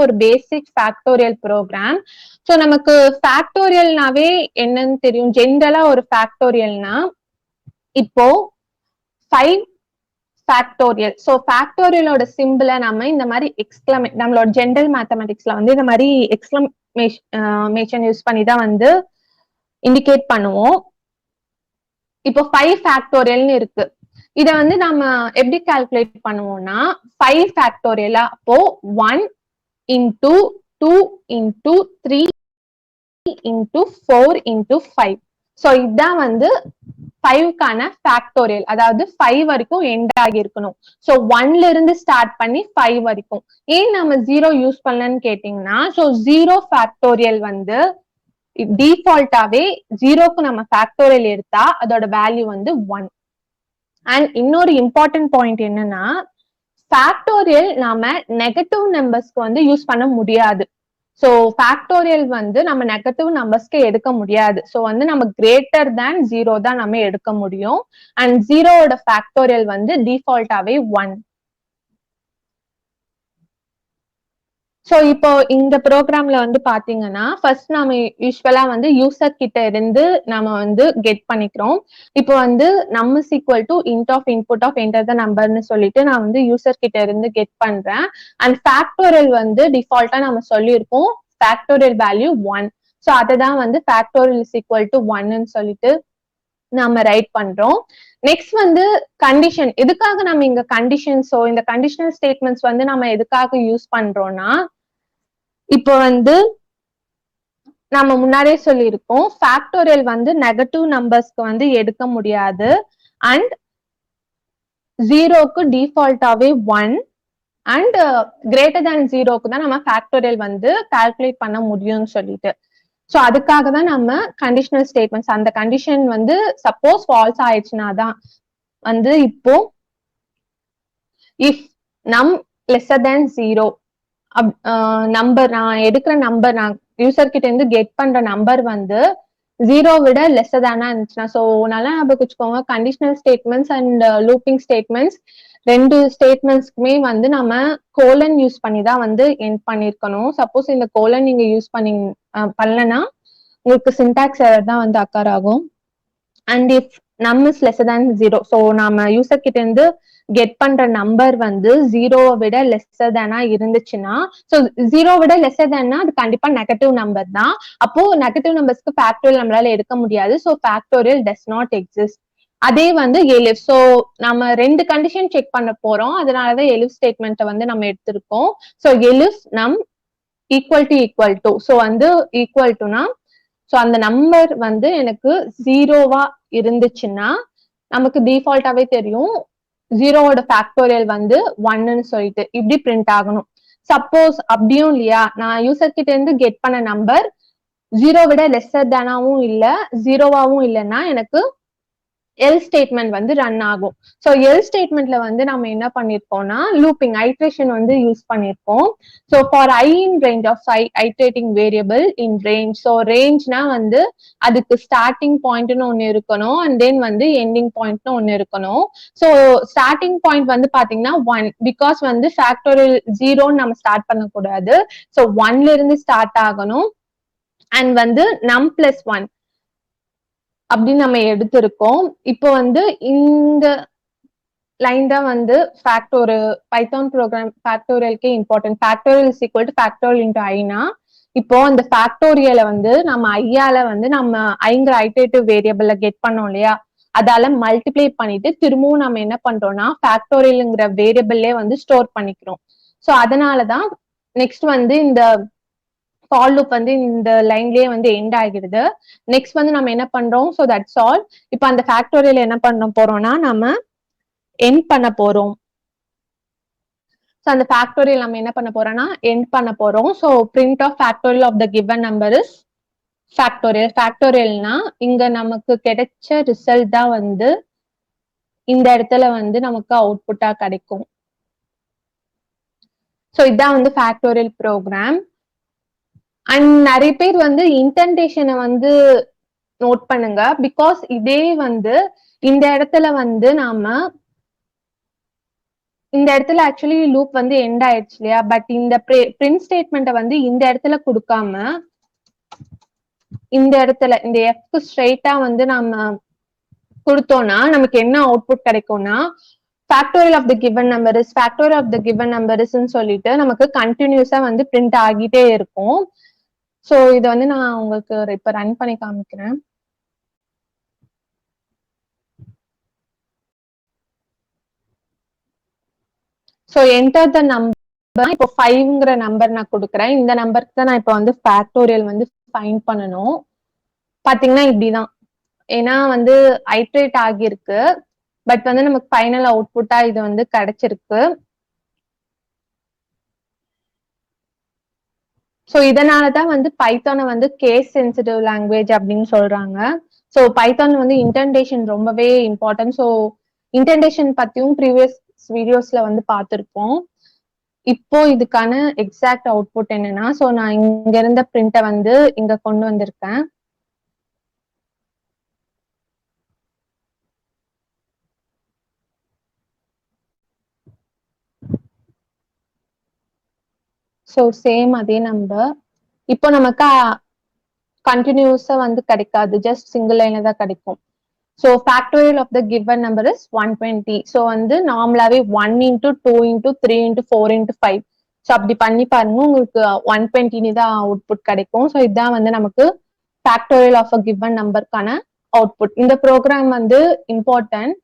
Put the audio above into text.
ஒரு பேசிக் factorial program. So நமக்கு ஃபேக்டோரியல்னாவே என்னன்னு தெரியும். ஜென்ரலா ஒரு ஃபேக்டோரியல்னா இப்போ 5 ஃபேக்டோரியல். ஸோ ஃபேக்டோரியலோட சிம்பிளை நம்ம இந்த மாதிரி நம்மளோட ஜென்ரல் மேத்தமெட்டிக்ஸ்ல வந்து இந்த மாதிரி எக்ஸ்கிளமேஷன் யூஸ் பண்ணி தான் வந்து இண்டிகேட் பண்ணுவோம். இப்போ 5 ஃபேக்டோரியல்னு இருக்கு. இத வந்து நம்ம எப்படி கால்குலேட் பண்ணுவோம்னா 5 ஃபேக்டோரியலா அப்போ 1 into 2 into 3 into 4 into 5. So இதுதான் வந்து 5க்கான ஃபேக்டோரியல். அதாவது 5 வரைக்கும் எண்ட் ஆகி இருக்கணும். ஸோ 1ல இருந்து ஸ்டார்ட் பண்ணி 5 வரைக்கும். ஏன் நம்ம 0 யூஸ் பண்ணலன்னு கேட்டீங்கன்னா, ஸோ 0 ஃபேக்டோரியல் வந்து டிஃபால்ட்டாவே 0க்கு நம்ம ஃபேக்டோரியல் எடுத்தா அதோட வேல்யூ வந்து 1. அண்ட் இன்னொரு இம்பார்ட்டன்ட் பாயிண்ட் என்னன்னா, ஃபேக்டோரியல் நாம நெகட்டிவ் நம்பர்ஸ்க்கு வந்து யூஸ் பண்ண முடியாது. ஸோ ஃபேக்டோரியல் வந்து நம்ம நெகட்டிவ் நம்பர்ஸ்க்கு எடுக்க முடியாது. ஸோ வந்து நம்ம கிரேட்டர் தேன் 0 தான் நம்ம எடுக்க முடியும். அண்ட் 0வோட ஃபேக்டோரியல் வந்து டிஃபால்ட்டாவே 1. ஸோ இப்போ இந்த ப்ரோக்ராம்ல வந்து பாத்தீங்கன்னா ஃபர்ஸ்ட் நம்ம யூஸ்வலா வந்து யூசர் கிட்ட இருந்து நம்ம வந்து கெட் பண்ணிக்கிறோம். இப்போ வந்து num is equal to int of input of enter the நம்பர்னு சொல்லிட்டு நான் வந்து யூசர் கிட்ட இருந்து கெட் பண்றேன். அண்ட் ஃபேக்டோரியல் வந்து டிஃபால்ட்டா நம்ம சொல்லியிருக்கோம் ஃபேக்டோரியல் வேல்யூ 1. ஸோ அதை தான் வந்து ஃபேக்டோரியல் இஸ் ஈக்குவல் டு 1ன்னு சொல்லிட்டு நம்ம ரைட் பண்றோம். நெக்ஸ்ட் வந்து கண்டிஷன். எதுக்காக நம்ம இங்க கண்டிஷன்ஸோ இந்த கண்டிஷனல் ஸ்டேட்மெண்ட்ஸ் வந்து நம்ம எதுக்காக யூஸ் பண்றோம்னா, இப்போ வந்து நம்ம முன்னாடியே சொல்லியிருக்கோம் ஃபேக்டோரியல் வந்து நெகட்டிவ் நம்பர்ஸ்க்கு வந்து எடுக்க முடியாது. அண்ட் 0க்கு டிஃபால்ட்டாவே 1 அண்ட் கிரேட்டர் தேன் 0க்கு தான் நம்ம ஃபேக்டோரியல் வந்து கால்குலேட் பண்ண முடியும்னு சொல்லிட்டு. ஸோ அதுக்காக தான் நம்ம கண்டிஷனல் ஸ்டேட்மெண்ட்ஸ். அந்த கண்டிஷன் வந்து சப்போஸ் ஃபால்ஸ் ஆயிடுச்சுன்னா தான் வந்து இப்போ இஃப் நம் லெஸ்ஸர் தேன் 0 நம்பர், நான் எடுக்கிற நம்பர், நான் யூசர் கிட்ட இருந்து கெட் பண்ற நம்பர் வந்து 0 விட லெஸ்ஸர் தானா இருந்துச்சுன்னா, ஸோ நல்லா ஞாபகம் வச்சுக்கோங்க conditional statements and looping statements ரெண்டு ஸ்டேட்மெண்ட்ஸ்க்குமே வந்து நம்ம கோலன் யூஸ் பண்ணி தான் வந்து எண்ட் பண்ணிருக்கணும். சப்போஸ் இந்த கோலன் நீங்க யூஸ் பண்ணலன்னா உங்களுக்கு சின்டாக்ஸ் எரர் தான் வந்து அக்கர் ஆகும். அண்ட் இஃப் நம் இஸ் லெஸ்ஸர் தேன் 0, ஸோ நாம யூசர் கிட்ட இருந்து கெட் பண்ற நம்பர் வந்து 0வை விட லெஸ்ஸர் தேனா இருந்துச்சுன்னா, ஸோ 0 விட லெஸ்ஸர் தேன்னா அது கண்டிப்பா நெகட்டிவ் நம்பர் தான். அப்போ நெகட்டிவ் நம்பர்ஸ்க்கு ஃபேக்டோரியல் நம்மளால எடுக்க முடியாது. So factorial does not exist. அதே வந்து எலிஃப். ஸோ நம்ம 2 கண்டிஷன் செக் பண்ண போறோம். அதனாலதான் எலிஃப் ஸ்டேட்மெண்ட்டை வந்து நம்ம எடுத்திருக்கோம். ஸோ எலிஃப் நம் ஈக்குவல் டு ஸோ வந்து ஈக்குவல் டுனா ஸோ அந்த நம்பர் வந்து எனக்கு 0வா இருந்துச்சுன்னா நமக்கு டிஃபால்ட்டாவே தெரியும் 0வோட ஃபேக்டோரியல் வந்து 1ன்னு சொல்லிட்டு இப்படி பிரிண்ட் ஆகணும். சப்போஸ் அப்படியும் இல்லையா, நான் யூசர் கிட்ட இருந்து கெட் பண்ண நம்பர் 0 விட லெஸ்ஸர் தேனாவும் இல்ல 0வாவும் இல்லைன்னா எனக்கு எல் ஸ்டேட்மெண்ட் வந்து ரன் ஆகும். ஸோ எல் ஸ்டேட்மெண்ட்ல வந்து நம்ம என்ன பண்ணிருக்கோம்னா லூப்பிங் ஐட்ரேஷன் வந்து யூஸ் பண்ணிருக்கோம். So for i in range of iterating variable in range. So ரேஞ்ச்னா வந்து அதுக்கு ஸ்டார்டிங் பாயிண்ட்னு ஒன்னு இருக்கணும் அண்ட் தென் வந்து எண்டிங் பாயிண்ட்னு ஒன்னு இருக்கணும். ஸோ ஸ்டார்டிங் பாயிண்ட் வந்து பாத்தீங்கன்னா 1, பிகாஸ் வந்து ஃபேக்டோரியல் 0ன்னு நம்ம ஸ்டார்ட் பண்ணக்கூடாது. ஸோ 1ல இருந்து ஸ்டார்ட் ஆகணும். அண்ட் வந்து நம் பிளஸ் 1 அப்படின்னு நம்ம எடுத்திருக்கோம். இப்போ வந்து இந்த லைன் தான் வந்து ஒரு பைத்தான் ப்ரோக்ராம் ஃபேக்டோரியலுக்கே important. Factorial is equal to factorial into ஐனா, இப்போ அந்த ஃபேக்டோரியலை வந்து நம்ம ஐயால வந்து நம்ம ஐங்கிற ஐட்ரேட்டிவ் வேரியபிள்ல கெட் பண்ணோம் இல்லையா, அதால மல்டிப்ளை பண்ணிட்டு திரும்பவும் நம்ம என்ன பண்றோம்னா ஃபேக்டோரியல்ங்கிற வேரியபிள்லே வந்து ஸ்டோர் பண்ணிக்கிறோம். ஸோ அதனாலதான் நெக்ஸ்ட் வந்து இந்த ஃபார் லூப் வந்து இந்த லைன்லயே வந்து எண்ட் ஆகிடுது. நெக்ஸ்ட் வந்து நம்ம என்ன பண்றோம், ஸோ தட்ஸ் ஆல். இப்போ அந்த ஃபேக்டோரியல் என்ன பண்ண போறோம்னா நம்ம எண்ட் பண்ண போறோம். ஸோ அந்த ஃபேக்டோரியல் நம்ம என்ன பண்ண போறோம்னா எண்ட் பண்ண போறோம். So print of factorial of the given number is factorial. ஃபேக்டோரியல்னா இங்க நமக்கு கிடைச்ச ரிசல்ட் தான் வந்து இந்த இடத்துல வந்து நமக்கு அவுட்புட்டா கிடைக்கும். ஸோ இதான் வந்து ஃபேக்டோரியல் ப்ரோக்ராம். அண்ட் நிறைய பேர் வந்து இன்டென்டேஷனை வந்து நோட் பண்ணுங்க. பிகாஸ் இதே வந்து இந்த இடத்துல வந்து நாம இந்த இடத்துல ஆக்சுவலி லூப் வந்து எண்ட் ஆயிடுச்சு இல்லையா, பட் இந்த பிரிண்ட் ஸ்டேட்மெண்ட்டை வந்து இந்த இடத்துல கொடுக்காம இந்த இடத்துல இந்த எஃப்க்கு ஸ்ட்ரைட்டா வந்து நம்ம கொடுத்தோம்னா நமக்கு என்ன அவுட்புட் கிடைக்கும்னா factorial of the given number is factorial of the given number isன்னு சொல்லிட்டு நமக்கு கண்டினியூஸா வந்து பிரிண்ட் ஆகிட்டே இருக்கும். சோ இதை வந்து நான் உங்களுக்கு இப்ப ரன் பண்ணி காமிக்கிறேன். சோ என்டர் த நம்பர், இப்போ 5ங்கிற நம்பர் நான் கொடுக்குறேன். இந்த நம்பருக்கு தான் நான் இப்போ வந்து ஃபேக்டோரியல் வந்து ஃபைண்ட் பண்ணணும். பாத்தீங்கன்னா இப்படிதான், ஏன்னா வந்து ஐட்ரேட் ஆகியிருக்கு, பட் வந்து நமக்கு ஃபைனல் அவுட்புட்டா இது வந்து கிடைச்சிருக்கு. ஸோ இதனாலதான் வந்து பைத்தானை வந்து கேஸ் சென்சிட்டிவ் லாங்குவேஜ் அப்படின்னு சொல்றாங்க. ஸோ பைத்தான் வந்து இன்டென்டேஷன் ரொம்பவே இம்பார்ட்டன்ட். ஸோ இன்டென்டேஷன் பத்தியும் ப்ரீவியஸ் வீடியோஸ்ல வந்து பார்த்திருப்போம். இப்போ இதுக்கான எக்ஸாக்ட் அவுட்புட் என்னன்னா, ஸோ நான் இங்க இருந்த பிரிண்ட்டை வந்து இங்க கொண்டு வந்திருக்கேன். ஸோ சேம் அதே நம்பர் இப்போ நமக்கு கண்டினியூஸா வந்து கிடைக்காது, ஜஸ்ட் சிங்கிள் லைன்ல தான் கிடைக்கும். So factorial of the given number is 120. So வந்து நார்மலாவே 1 into 2 into 3 into 4 into 5. So அப்படி பண்ணி பாருங்க, உங்களுக்கு 120 தான் அவுட்புட் கிடைக்கும். ஸோ இதுதான் வந்து நமக்கு ஃபேக்டோரியல் ஆஃப் அ கிவன் நம்பருக்கான அவுட்புட். இந்த ப்ரோக்ராம் வந்து இம்பார்ட்டன்ட்.